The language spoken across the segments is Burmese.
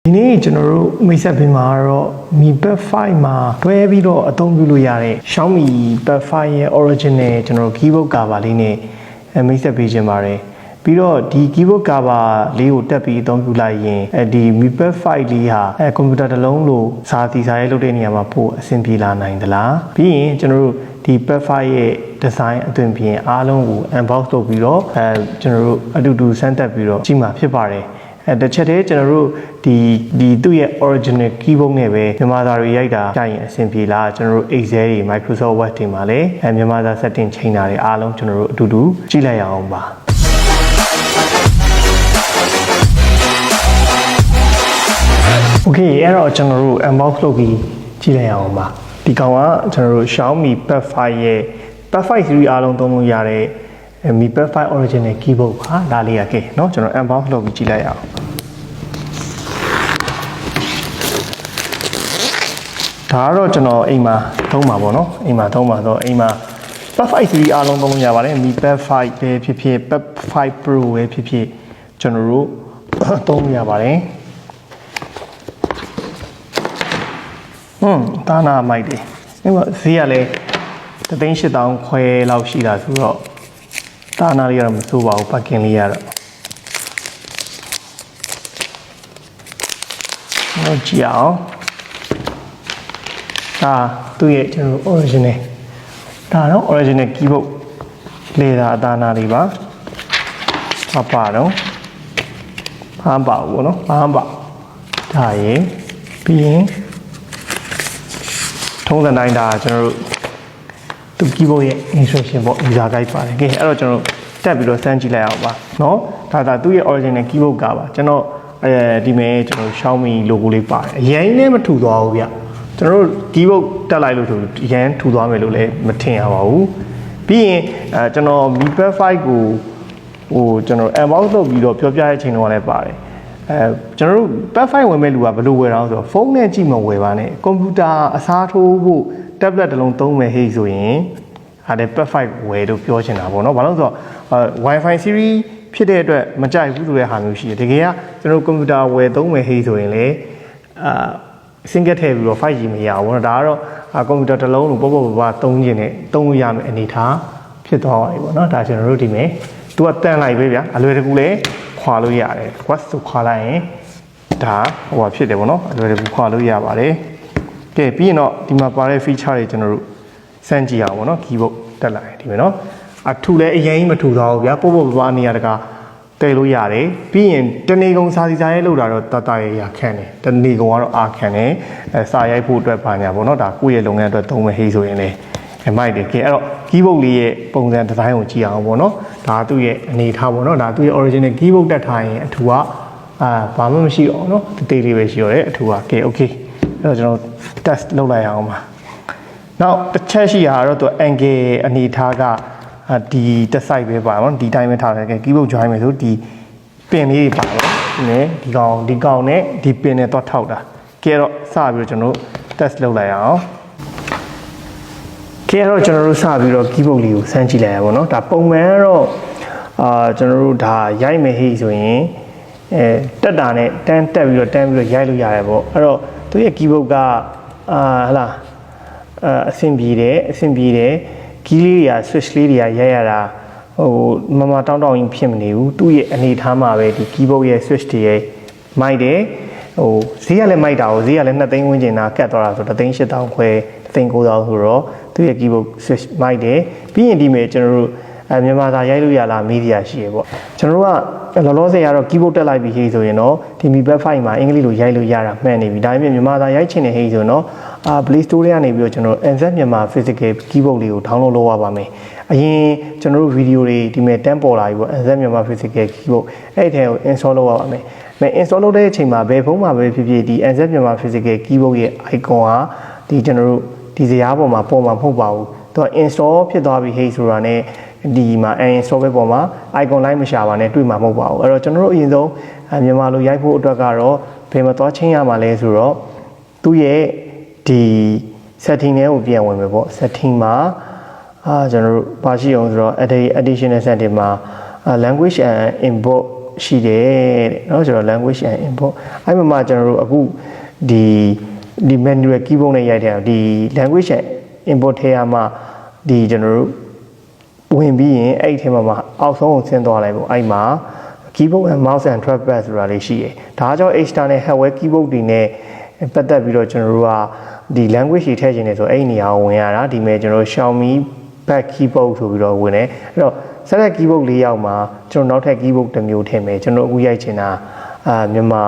ဒီနေ့ကျွန်တော်တို့မိတ်ဆက်ပေးမှာတော့ Mi Pad 5မှာတွဲပြီးတော့အသုံးပြုလို့ရတဲ့ Xiaomi Pad 5ရဲ့ original ကျွန်တော်တို့ keyboard cover လေးနဲ့မိတ်ဆက်ပေးခြင်းပါတယ်ပြီးတော့ဒီ keyboard cover လေးကိုတက်ပြီးအသုံးပြုလိုက်ရင်ဒီ Mi Pad 5လေးဟာကွန်ပျူတာတစ်လုံးလို့စာရေးလုပ်တဲ့နေရာမှာပို့အဆင်ပြေလာနိုင်သလားပြီးရင်ကျွန်တော်တို့ဒီ Pad 5ရဲ့ design အသွင်ပြင်အားလုံးကို unbox လုပ်ပြီးတော့ကျွန်တော်တို့အတူတူစမ်းသပ်ပြီးတော့ကြည့်မှာဖြစ်ပါတယ်တစ်ချက်တည်းကျွန်တော်တို့ဒီသူ့ရဲ့ original keyboard နဲ့ပဲမြန်မာသားတွေရိုက်တာကြာရင်အဆင်ပြေလားကျွန်တော်တို့ Excel တွေ Microsoft Word တွေမှာလည်းမြန်မာသား setting ချိန်တာတွေအားလုံးကျွန်တော်တို့အတူတူကြည့်လိုက်ရအောင်ပါโอเคအဲ့တော့ကျွန်တော်တို့ unbox လုပ်ပြီးကြည့်လိုက်ရအောင်ပါဒီကောင်ကကျွန်တော်တို့ Xiaomi Pad 5ရဲ့ Pad 5 series အားလုံးသုံးလို့ရတဲ့Mi Pad 5 original keyboard ပါဒါလေးရကဲเนาะကျွန်တော် unbox လုပ်ပြီးကြည့်လိုက်ရအောင်ဒါကတော့ကျွန်တော်အိမ်မှာသုံးပါပေါ့เนาะအိမ်မှာသုံးပါတော့အိမ်မှာ Pad 5 series အားလုံးသုံးလို့ရပါတယ် Mi Pad 5ပဲဖြစ်ဖြစ် Pad 5 Pro ပဲဖြစ်ဖြစ်ကျွန်တော်တို့သုံးလို့ရပါတယ်တာနာမိုက်တယ်ဒီမှာဈေးကလည်း38,000ခွဲလောက်ရှိတာဆိုတော့တာနာလေးကတော့မစိုးပါဘူးပတ်ကင်လေးရတော့ကြည့်အောင်ဒါသူ့ရဲ့ကျွန်တော် original ဒါတော့ original keyboard လေသာအသားနာလေးပါပါတော့ဘာမှပါဘူးเนาะဘာမှပါဒါရင်ပြီးရင်ထုံးစံတိုင်းဒါကျွန်တော်တို့သူ keyboard ရဲ့ instruction ပေါ့ user guide ပါတယ်ကဲအဲ့တော့ကျွန်တော်တက်ပြီးတော့စမ်းကြည့်လိုက်အောင်ပါเนาะဒါသူ့ရဲ့ original keyboard ကပါကျွန်တော်ဒီမဲ့ကျွန်တော် Xiaomi logo လေးပါတယ်အရင်နဲ့မထူသွားဘူးဗျကျွန်တော်တို့ keyboard တက်လိုက်လို့ဆိုအရင်ထူသွားမယ်လို့လည်းမထင်ရပါဘူးပြီးရင်ကျွန်တော် Mi Pad 5ကိုကျွန်တော် unbox လုပ်ပြီးတော့ပြောပြတဲ့အချိန်တော့လည်းပါတယ်ကျွန်တော်တို့ Pad 5ဝင်မဲ့လူကဘယ်လိုဝယ်တော့ဆိုတော့ဖုန်းနဲ့ကြည့်မဝယ်ပါနဲ့ကွန်ပျူတာအစားထိုးဖို့ tablet တစ်လုံးသုံးမယ်ဟေ့ဆိုရင်အဲ့ဒါ Pad 5ဝယ်လို့ပြောချင်တာပေါ့နော်ဘာလို့ဆိုတော့ Wi-Fi series ဖြစ်တဲ့အတွက်မကြိုက်ဘူးဆိုတဲ့ဟာမျိုးရှိတယ်တကယ်ကကျွန်တော်ကွန်ပျူတာဝယ်သုံးမယ်ဟေ့ဆိုရင်လေsingle ထည့်ပြီးတော့ 5G မရဘူးเนาะဒါကတော့ကွန်ပျူတာတစ်လုံးကိုပေါ့သုံးခြင်းနဲ့သုံးလို့ရမယ်အနေထားဖြစ်သွားပါပြီပေါ့เนาะဒါကျွန်တော်တို့ဒီမဲ့သူကတန်လိုက်ပဲဗျာအလွယ်တကူလဲခွာလို့ရတယ် quad ဆိုခွာလိုက်ရင်ဒါဟိုဖြစ်တယ်ပေါ့เนาะအလွယ်တကူခွာလို့ရပါတယ်ကဲပြီးရင်တော့ဒီမှာပါတဲ့ feature တွေကျွန်တော်တို့စမ်းကြည့်အောင်ပေါ့เนาะ keyboard တက်လာတယ်ဒီမဲ့เนาะအထူလဲအရင်မထူသွားဘူးဗျာပေါ့နေရာတကာတည်လို့ရတယ်ပြီးရင်တနေကုန်စာစီစာရဲလောက်တာတော့တတရခန့်တယ်တနေကုန်ကတော့အာခန့်တယ်စာရိုက်ဖို့အတွက်ပါညာပေါ့เนาะဒါကိုယ့်ရဲ့လုပ်ငန်းအတွက်သုံးမယ်ဟေးဆိုရင်လေမိုက်တယ်ကဲအဲ့တော့ keyboard လေးရဲ့ပုံစံဒီဇိုင်းကိုကြည့်အောင်ပေါ့เนาะဒါသူ့ရဲ့အနေထားပေါ့เนาะဒါသူ့ရဲ့ original keyboard တက်ထားရင်အထူကဘာမှမရှိတော့เนาะတေးလေးပဲရှိတော့တယ်အထူကကဲ okay အဲ့တော့ကျွန်တော် test လုပ်လိုက်အောင်ပါနောက်တစ်ချက်ရှိတာတော့သူ angle အနေထားကဒီတက်ဆိုင်ပဲပါเนาะဒီတိုင်းပဲထားတယ်ကဲ keyboard join မယ်ဆိုဒီပင်လေးပါတော့နဲဒီကောင်နဲ့ဒီပင်နဲ့တော့ထောက်တာကဲတော့စပြီးတော့ကျွန်တော် test လုပ်လိုက်အောင်ကဲတော့ကျွန်တော်တို့စပြီးတော့ keyboard လေးကိုစမ်းကြည့်လိုက်ရပါတော့ဒါပုံမှန်တော့ကျွန်တော်တို့ဒါရိုက်မယ်ဟိဆိုရင်တက်တာနဲ့တန်းတက်ပြီးတော့ရိုက်လို့ရတယ်ပေါ့အဲ့တော့သူရဲ့ keyboard ကဟလာအဆင်ပြေတယ်key လေးတွေက switch လေးတွေကရိုက်ရတာဟိုမတောင်းရင်ဖြစ်မနေဘူးသူ့ရဲ့အနေထားမှာပဲဒီ keyboard ရဲ့ switch တွေရဲ့မိုက်တယ်ဟိုဈေးကလည်းမိုက်တာဈေးကလည်း2သိန်းဝန်းကျင်နာကတ်သွားတာဆို3,800ခွဲ3,900ဆိုတော့သူ့ရဲ့ keyboard switch မိုက်တယ်ပြီးရင်ဒီမဲ့ကျွန်တော်တို့မြန်မာစာရိုက်လို့ရလားမေးစရာရှိရပေါ့ကျွန်တော်တို့ကလောလောဆယ်ကတော့ keyboard တက်လိုက်ပြီးဟေးဆိုရင်တော့ဒီ Mi Pad 5မှာအင်္ဂလိပ်လိုရိုက်လို့ရတာမှန်နေပြီဒါပေမဲ့မြန်မာစာရိုက်ချင်တဲ့ဟေးဆိုတော့Play Store ထဲကနေပြီးတော့ကျွန်တော် NZ မြန်မာ physical keyboard လေးကို download လုပ်ရပါမယ်အရင်ကျွန်တော်တို့ video တွေဒီမဲ့တန်းပေါ်လာပြီပေါ့ NZ မြန်မာ physical keyboard အဲ့ထဲကို install လုပ်ရပါမယ်install လုပ်တဲ့အချိန်မှာဘယ်ဖုန်းမှာပဲဖြစ်ဖြစ်ဒီ NZ မြန်မာ physical keyboard ရဲ့ icon ကဒီကျွန်တော်တို့ဒီဇာတ်ပေါ်မှာပေါ်မှာမဟုတ်ပါဘူးသူက install ဖြစ်သွားပြီဟေးဆိုတာနဲ့ဒီမှာ install ပဲပေါ်မှာ icon လိုက်မရှာပါနဲ့တွေ့မှာမဟုတ်ပါဘူးအဲ့တော့ကျွန်တော်တို့အရင်ဆုံးမြန်မာလိုရိုက်ဖို့အတွက်ကတော့ဘယ်မှာသွားချင်းရမှာလဲဆိုတော့သူ့ရဲ့ဒီ setting တွေကိုပြန်ဝင်မယ်ပေါ့ setting မှာကျွန်တော်တို့ပါရှိအောင်ဆိုတော့ additional setting မှာ language and import ရှိတယ်တဲ့เนาะကျွန်တော် language and import အဲ့မှာကျွန်တော်တို့အခုဒီ manual keyboard နဲ့ရိုက်တဲ့ဒီ language and import ထဲမှာဒီကျွန်တော်တို့ဝင်ပြီးရင်အဲ့ဒီထဲမှာအောက်ဆုံးကိုဆင်းသွားလိုက်ပေါ့အဲ့မှာ keyboard and mouse and trackpad ဆိုတာလေးရှိတယ်ဒါကြောင့် external hardware keyboard တွေနဲ့ပတ်သက်ပြီးတော့ကျွန်တော်တို့ကဒီ language တွေထည့်ခြင်းနဲ့ဆိုအဲ့ဒီနေရာကိုဝင်ရတာဒီမဲ့ကျွန်တော် Xiaomi back keyboard ဆိုပြီးတော့ဝင်တယ်အဲ့တော့ဆက်လက် keyboard ၄ရောက်မှာကျွန်တော်နောက်ထပ် keyboard တစ်မျိုးထည့်မယ်ကျွန်တော်အခုရိုက်ချင်တာမြန်မာ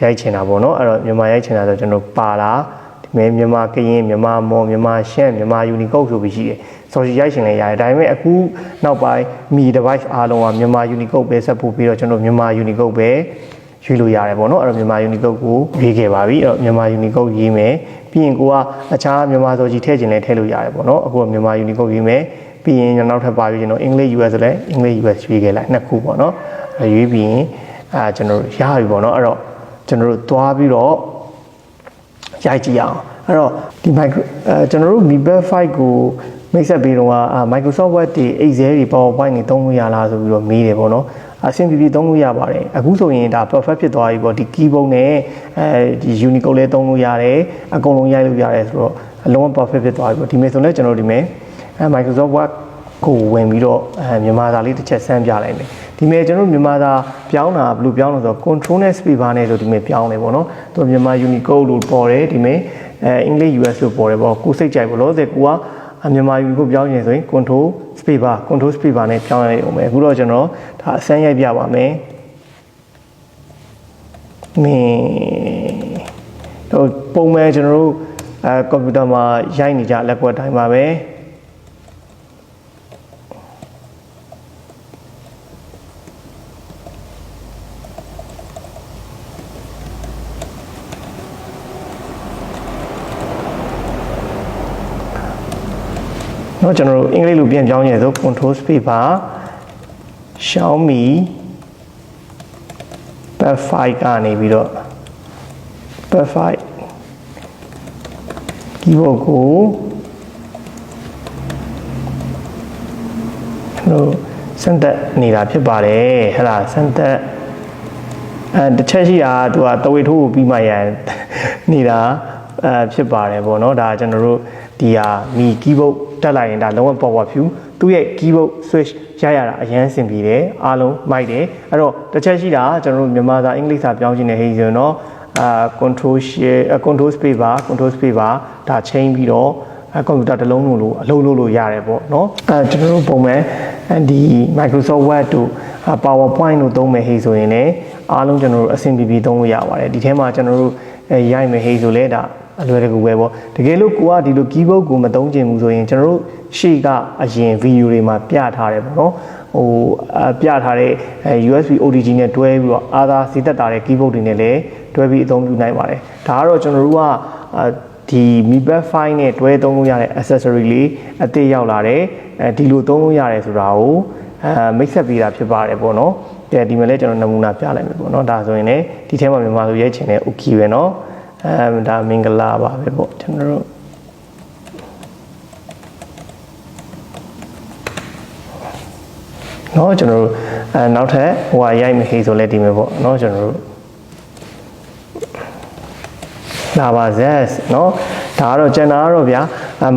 ရိုက်ချင်တာပေါ့နော်အဲ့တော့မြန်မာရိုက်ချင်တာဆိုကျွန်တော်ပါလာဒီမဲ့မြန်မာကရင်မြန်မာမော်မြန်မာရှမ်းမြန်မာ Unicode ဆိုပြီးရှိတယ်ဆိုရိုက်ချင်လည်းရတယ်ဒါပေမဲ့အခုနောက်ပိုင်း Mi device အားလုံးကမြန်မာ Unicode ပဲဆက်ဖို့ပြီးတော့ကျွန်တော်မြန်မာ Unicode ပဲရွေးလို့ရတယ်ပေါ့နော်အဲ့တော့မြန်မာ Unicode ကိုရွေးခဲ့ပါပြီအဲ့တော့မြန်မာ Unicode ရေးမယ်ပြီးရင်ကိုကအခြားမြန်မာဆိုကြီးထည့်ချင်လည်းထည့်လို့ရတယ်ပေါ့နော်အခုကမြန်မာ Unicode ရေးမယ်ပြီးရင်နောက်ထပ်ပါပြီးကျွန်တော် English US ဆိုလည်း English US ရွေးခဲ့လိုက်နှစ်ခုပေါ့နော်ရွေးပြီးရင်ကျွန်တော်ရပြီပေါ့နော်အဲ့တော့ကျွန်တော်တို့သွားပြီးတော့ရိုက်ကြည့်အောင်အဲ့တော့ဒီ ကျွန်တော်တို့ Mi Band 5ကိုမိတ်ဆက်ပြီးတော့Microsoft Word တွေ Excel တွေ PowerPoint တွေသုံးလို့ရလားဆိုပြီးတော့မေးတယ်ပေါ့နော်အဆင်ပြေသုံးလို့ရပါတယ်အခုဆိုရင်ဒါ perfect ဖြစ်သွားပြီပေါ့ဒီ keyboard နဲ့ဒီ Unicode လည်းသုံးလို့ရတယ်အကုန်လုံးရိုက်လို့ရတယ်ဆိုတော့အလုံးဝ perfect ဖြစ်သွားပြီပေါ့ဒီမဲ့ဆိုလည်းကျွန်တော်ဒီမဲ့Microsoft Word ကိုဝင်ပြီးတော့မြန်မာစာလေးတစ်ချက်စမ်းပြလိုက်မယ်ဒီမဲ့ကျွန်တော်မြန်မာစာပြောင်းတာဘယ်လိုပြောင်းလဲဆိုတော့ control နဲ့ space bar နဲ့ဆိုဒီမဲ့ပြောင်းတယ်ပေါ့နော်သူမြန်မာ Unicode လို့ပေါ်တယ်ဒီမဲ့English US လို့ပေါ်တယ်ပေါ့ကိုစိတ်ကြိုက်ပေါ့လို့ဆိုကိုကမြန်မာ Unicode ပြောင်းရင်ဆိုရင် control space bar နဲ့ပြောင်းရအောင်မယ်အခုတော့ကျွန်တော်ဒါအစမ်းရိုက်ပြပါမယ်တော့ပုံမှန်ကျွန်တော်တို့ကွန်ပျူတာမှာရိုက်နေကြလက်ကွက်တိုင်းပါပဲနော်ကျွန်တော်တို့အင်္ဂလိပ်လိုပြန်ပြောင်းရဆို control space bar Xiaomi Pad 5ကနေပြီးတော့ Pad 5 keyboard ကိုစမ်းသက်နေတာဖြစ်ပါတယ်ဟဲ့လားစမ်းသက်တစ်ချက်ရှိတာသူကတဝေထိုးကိုပြီးမှရနေတာဖြစ်ပါတယ်ပေါ့နော်ဒါကျွန်တော်တို့ဒီဟာ Mi keyboard တက်လိုက်ရင်ဒါလုံးဝပေါ်ပါဖြူသူ့ရဲ့ keyboard switch ရရတာအရန်ဆင်ပြေတယ်အားလုံးမိုက်တယ်အဲ့တော့တစ်ချက်ရှိတာကျွန်တော်တို့မြန်မာစာအင်္ဂလိပ်စာပြောင်းခြင်းနဲ့ဟိဆိုရင်တော့control space bar ဒါချိန်ပြီးတော့ကွန်ပျူတာတစ်လုံးလို့အလုပ်လုပ်လို့ရတယ်ပေါ့နော်ကျွန်တော်တို့ပုံမှန်ဒီ Microsoft Word တို့ PowerPoint တို့သုံးမယ်ဟိဆိုရင်လည်းအားလုံးကျွန်တော်တို့အဆင်ပြေသုံးလို့ရပါတယ်ဒီထဲမှာကျွန်တော်တို့ရိုက်မယ်ဟိဆိုလဲဒါအလွယ်တကူပဲပေါ့တကယ်လို့ကိုကဒီလို keyboard ကိုမသုံးချင်ဘူးဆိုရင်ကျွန်တော်တို့ရှေ့ကအရင် video တွေမှာပြထားတယ်ပေါ့နော်ပြထားတဲ့ USB OTG နဲ့တွဲပြီးတော့အာသာစီသက်တာတဲ့ keyboard တွေနဲ့လည်းတွဲပြီးအသုံးပြုနိုင်ပါတယ်ဒါကတော့ကျွန်တော်တို့ကဒီ Mi Band 5နဲ့တွဲသုံးလို့ရတဲ့ accessory လေးအသစ်ရောက်လာတယ်ဒီလိုသုံးလို့ရတယ်ဆိုတာကိုမိတ်ဆက်ပေးတာဖြစ်ပါတယ်ပေါ့နော်ဒီမှာလည်းကျွန်တော်နမူနာပြလိုက်မယ်ပေါ့နော်ဒါဆိုရင်လည်းဒီထဲမှာမြန်မာလိုရိုက်ချင်တဲ့ okay ပဲနော်ဒါမင်္ဂလာပါပဲပေါ့ကျွန်တော်တို့เนาะကျွန်တော်တို့နောက်ထပ်ဟိုဟာရိုက်မယ်ဟေးဆိုလဲဒီမယ်ပေါ့เนาะကျွန်တော်တို့လာပါ ZEST เนาะဒါကတော့ကျန်တာကတော့ဗျာ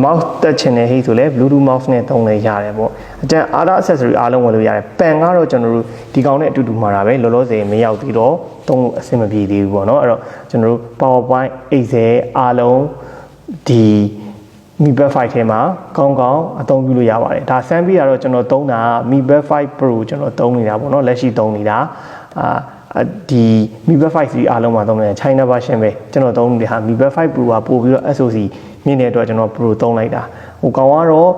mouse တက်ချင်တဲ့ဟေးဆိုလဲ Bluetooth mouse နဲ့သုံးလဲရတယ်ပေါ့အကျန် other accessory အားလုံးဝင်လို့ရတယ်ပန်ကတော့ကျွန်တော်တို့ဒီကောင်နဲ့အတူတူမှာတာပဲလောလောဆယ်မရောက်သေးတော့သုံးလို့အဆင်မပြေသေးဘူးပေါ့เนาะအဲ့တော့ကျွန်တော်တို့ PowerPoint Excel အားလုံးဒီ Mi Band 5ထဲမှာကောင်းကောင်းအသုံးပြုလို့ရပါတယ်ဒါစမ်းပြီးတော့ကျွန်တော်သုံးတာ Mi Band 5 Pro ကျွန်တော်သုံးနေတာပေါ့เนาะလက်ရှိသုံးနေတာဒီ Mi Band 5 series အားလုံးမှာသုံးနေတဲ့ China version ပဲကျွန်တော်သုံးနေတာ Mi Band 5 Pro ကပို့ပြီးတော့ SoC မြင့်တဲ့အတွက်ကျွန်တော် Pro သုံးလိုက်တာဟိုကောင်ကတော့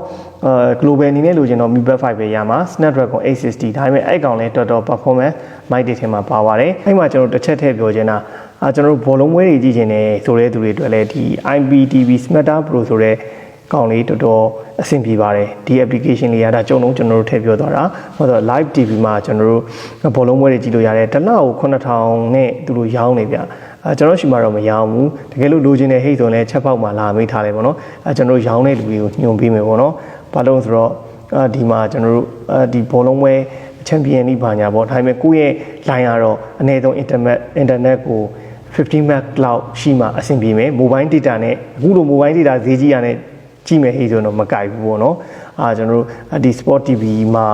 global အနေနဲ့လိုချင်တော့ Mi Band 5ပဲရမှာ Snapdragon 860ဒါပေမဲ့အဲ့ကောင်လည်းတော်တော် performance မိုက်တဲ့ထဲမှာပါပါတယ်အဲ့မှာကျွန်တော်တစ်ချက်ထည့်ပြောချင်တာကျွန်တော်တို့ဘောလုံးပွဲတွေကြည့်ချင်တယ်ဆိုတဲ့သူတွေအတွက်လည်းဒီ IPTV Smarter Pro ဆိုတဲ့ကောင်လေးတော်တော်အဆင်ပြေပါတယ်ဒီ application လေးရတာကြုံလုံးကျွန်တော်တို့ထည့်ပြောသွားတာဟောတော့ live TV မှာကျွန်တော်တို့ဘောလုံးပွဲတွေကြည့်လို့ရတယ်တစ်လောက်9000နဲ့သူတို့ရောင်းနေဗျကျွန်တော်ရှိမှတော့မရောင်းဘူးတကယ်လို့လိုချင်တဲ့ဟိတ်ဆိုလည်းချက်ပေါက်မှာလာမိထားတယ်ပေါ့နော်ကျွန်တော်ရောင်းတဲ့လူတွေကိုညွှန်ပေးမယ်ပေါ့နော်ဘာလို့ဆိုတော့ဒီမှာကျွန်တော်တို့ဒီဘောလုံးပွဲ champion นี่ပါညာပေါ့ဒါပေမဲ့ကိုယ့်ရဲ့ line ကတော့အနည်းဆုံး internet ကို50 meg လောက်ရှိမှအဆင်ပြေမယ် mobile data နဲ့အခုလို mobile data ဈေးကြီးရတဲ့ကြည့်မယ်ဟေ့ဆိုတော့မကိုက်ဘူးပေါ့နော်ကျွန်တော်တို့ဒီ Sport TV မှာ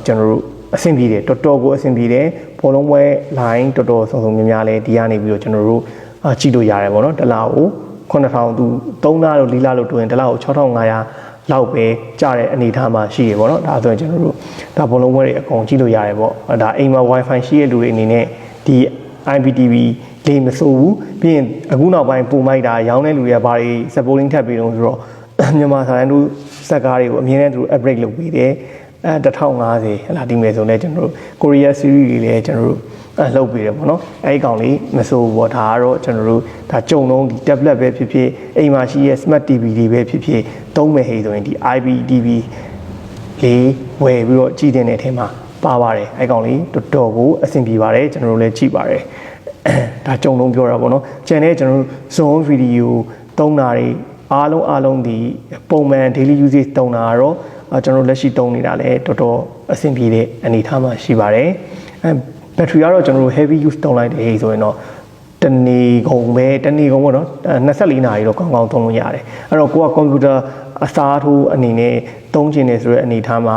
ကျွန်တော်တို့အဆင်ပြေတယ်တော်တော်ကိုအဆင်ပြေတယ်ဘောလုံးပွဲ line တော်တော်စုံစုံများလဲဒီကနေပြီးတော့ကျွန်တော်တို့ကြည့်လို့ရတယ်ပေါ့နော်တစ်လားကို9000သူ3လလို့4လလို့တွင်တစ်လားကို6500လောက်ပဲကြားတဲ့အနေအထားမှာရှိရပေါ့နော်ဒါဆိုရင်ကျွန်တော်တို့ဒါဘောလုံးပွဲတွေအကုန်ကြည့်လို့ရတယ်ပေါ့ဒါအိမ်မှာ wifi ရှိတဲ့လူတွေအနေနဲ့ဒီ IPTV လေးမစိုးဘူးပြီးရင်အခုနောက်ပိုင်းပုံမိုက်တာရောင်းတဲ့လူတွေကဘာတွေ supporting ထပ်ပြီးတော့ဆိုတော့မြန်မာဆိုင်တို့စက်ကားတွေကိုအမြဲတမ်းသူတို့ upgrade လုပ်ပေးတယ်1050ဟလာဒီမယ်ဆိုလဲကျွန်တော်တို့ Korea series တွေလည်းကျွန်တော်တို့လုပ်ပေးတယ်ပေါ့နော်အဲဒီကောင်လေးမစိုးဘူးပေါ့ဒါကတော့ကျွန်တော်တို့ဒါကြုံလုံးဒီ tablet ပဲဖြစ်ဖြစ်အိမ်မှာရှိရဲ့ smart TV တွေပဲဖြစ်ဖြစ်သုံးမယ်ဟေးဆိုရင်ဒီ IPTV လေးဝယ်ပြီးတော့ကြည့်တဲ့အထက်မှာပါပါတယ်အဲဒီကောင်လေးတော်တော်ကိုအဆင်ပြေပါတယ်ကျွန်တော်တို့လည်းကြည့်ပါတယ်ဒါကြုံလုံးပြောတာပေါ့နော်ကျန်တဲ့ကျွန်တော်တို့ zone video သုံးတာတွေအားလုံးဒီပုံမှန် daily usage သုံးတာကတော့ကျွန်တော်လက်ရှိသုံးနေတာလည်းတော်တော်အဆင်ပြေတဲ့အနေအထားမှာရှိပါတယ်ဘက်ထရီကတော့ကျွန်တော်တို့ heavy use သုံးလိုက်တယ်ဆိုရင်တော့တနေ့ကုန်ပေါ့နော်24နာရီတော့ကောင်းကောင်းသုံးလို့ရတယ်အဲ့တော့ကိုကကွန်ပျူတာအစားထိုးအနေနဲ့သုံးချင်တယ်ဆိုတဲ့အနေအထားမှာ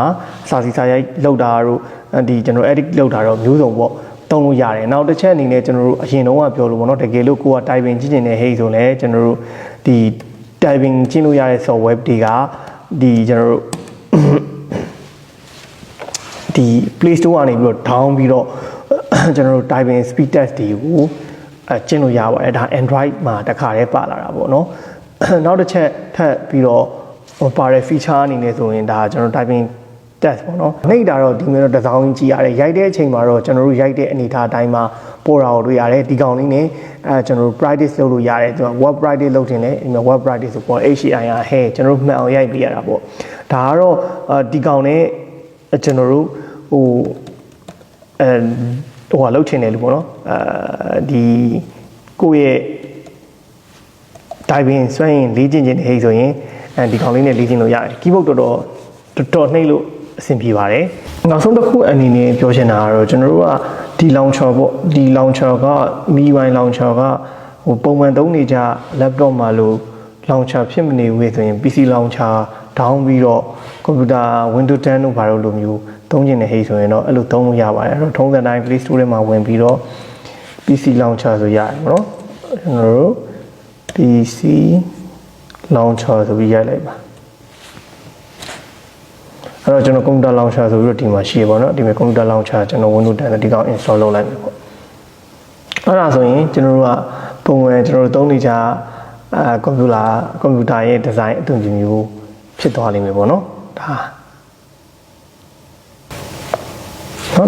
စာစီစာရိုက်လောက်တာတို့ဒီကျွန်တော် edit လောက်တာတော့မျိုးစုံပေါ့သုံးလို့ရတယ်နောက်တစ်ချက်အနေနဲ့ကျွန်တော်တို့အရင်တုန်းကပြောလို့ပေါ့နော်တကယ်လို့ကိုက typing ကြည့်နေဟေးဆိုလဲကျွန်တော်တို့ဒီ typing ကျင့်လို့ရတဲ့ software တွေကဒီကျွန်တော်တို့ဒီ Play Store ကနေပြီးတော့ down ပြီးတော့ကျွန်တော်တို့ typing speed test တွေကိုကျင့်လို့ရပါတယ်ဒါ Android မှာတခါတည်းပါလာတာပေါ့နော်နောက်တစ်ချက်ထပ်ပြီးတော့ပါတဲ့ feature အနေနဲ့ဆိုရင်ဒါကျွန်တော် typing test ပေါ့နော်နှိပ်တာတော့ဒီမျိုးတော့တစ်စောင်းကြည့်ရတယ်ရိုက်တဲ့အချိန်မှာတော့ကျွန်တော်တို့ရိုက်တဲ့အနေအထားအတိုင်းမှာပေါ်တာကိုတွေ့ရတယ်ဒီကောင်လေးနဲ့ကျွန်တော်တို့ practice လုပ်လို့ရတယ်ကျွန်တော် web practice လုပ်တင်တယ်ဒီမှာ web practice ဆိုပေါ် HCIR ဟဲ့ကျွန်တော်တို့မှန်အောင်ရိုက်ပြရတာပေါ့ဒါကတော့ဒီကောင်နဲ့ကျွန်တော်တို့ဟိုလောက်ချင်တယ်လို့ပေါ့နော်ဒီကိုယ့်ရဲ့ diving ဆွဲရင်လေ့ကျင့်ခြင်းဟဲ့ဆိုရင်ဒီကောင်လေးနဲ့လေ့ကျင့်လို့ရတယ် keyboard တော်တော်နှိပ်လို့အဆင်ပြေပါတယ်နောက်ဆုံးတစ်ခုအနေနဲ့ပြောချင်တာကတော့ကျွန်တော်တို့ကဒီ launcher ပေါ့ဒီ launcher က MIUI launcher ကဟိုပုံမှန်သုံးနေကြ laptop မှာလို့ launcher ဖြစ်မနေဘူးဆိုရင် PC launcher down ပြီးတော့ computer Windows 10တို့ဘာလို့လိုမျိုးသုံးကျင်နေဟိဆိုရင်တော့အဲ့လိုသုံးလို့ရပါတယ်အဲ့တော့ထုံးစံတိုင်း Play Store ထဲမှာဝင်ပြီးတော့ PC launcher ဆိုရတယ်နော်ကျွန်တော်တို့ PC launcher ဆိုပြီးရိုက်လိုက်ပါအဲ့တော့ကျွန်တော် computer launcher ဆိုပြီးတော့ဒီမှာရှိရပါတော့ဒီမှာ computer launcher ကျွန်တော် Windows 10နဲ့ဒီကောင် install လုပ်လိုက်မယ်ပေါ့အဲ့ဒါဆိုရင်ကျွန်တော်တို့ကပုံမှန်ကျွန်တော်တို့သုံးနေကြcomputer ရဲ့ design အသွင်မျိုးဖြစ်သွားလိမ့်မယ်ပေါ့နော်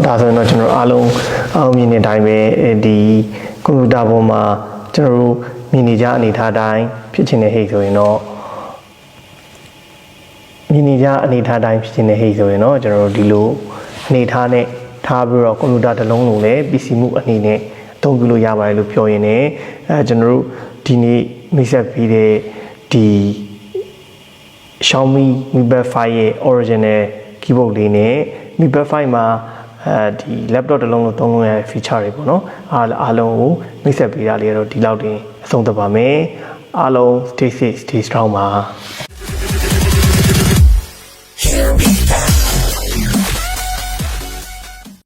ဒါဆိုရင်တော့ကျွန်တော်အားလုံးအောင်မြင်တဲ့အတိုင်းပဲဒီကွန်ပျူတာပေါ်မှာကျွန်တော်တို့မြင်နေကြအနေထားတိုင်းဖြစ်ချင်တဲ့ဟိတ်ဆိုရင်တော့မြင်နေကြအနေထားတိုင်းဖြစ်ချင်တဲ့ဟိတ်ဆိုရင်တော့ကျွန်တော်တို့ဒီလိုအနေထားနဲ့ထားပြီးတော့ကွန်ပျူတာတစ်လုံးလုံးလည်း PC မှုအနေနဲ့အသုံးပြုလို့ရပါတယ်လို့ပြောရင်းနဲ့ကျွန်တော်တို့ဒီနေ့မိတ်ဆက်ပြီးတဲ့ဒီ Xiaomi Mi Band 5ရဲ့ original keyboard လေးနဲ့ Mi Band 5မှာဒီ laptop တစ်လုံးလုံးသုံးလို့ရတဲ့ feature တွေပေါ့နော်အားလုံးကိုမိတ်ဆက်ပေးတာလေးတော့ဒီလောက်တင်အဆုံးသတ်ပါမယ်အားလုံး stay safe stay strong ပါ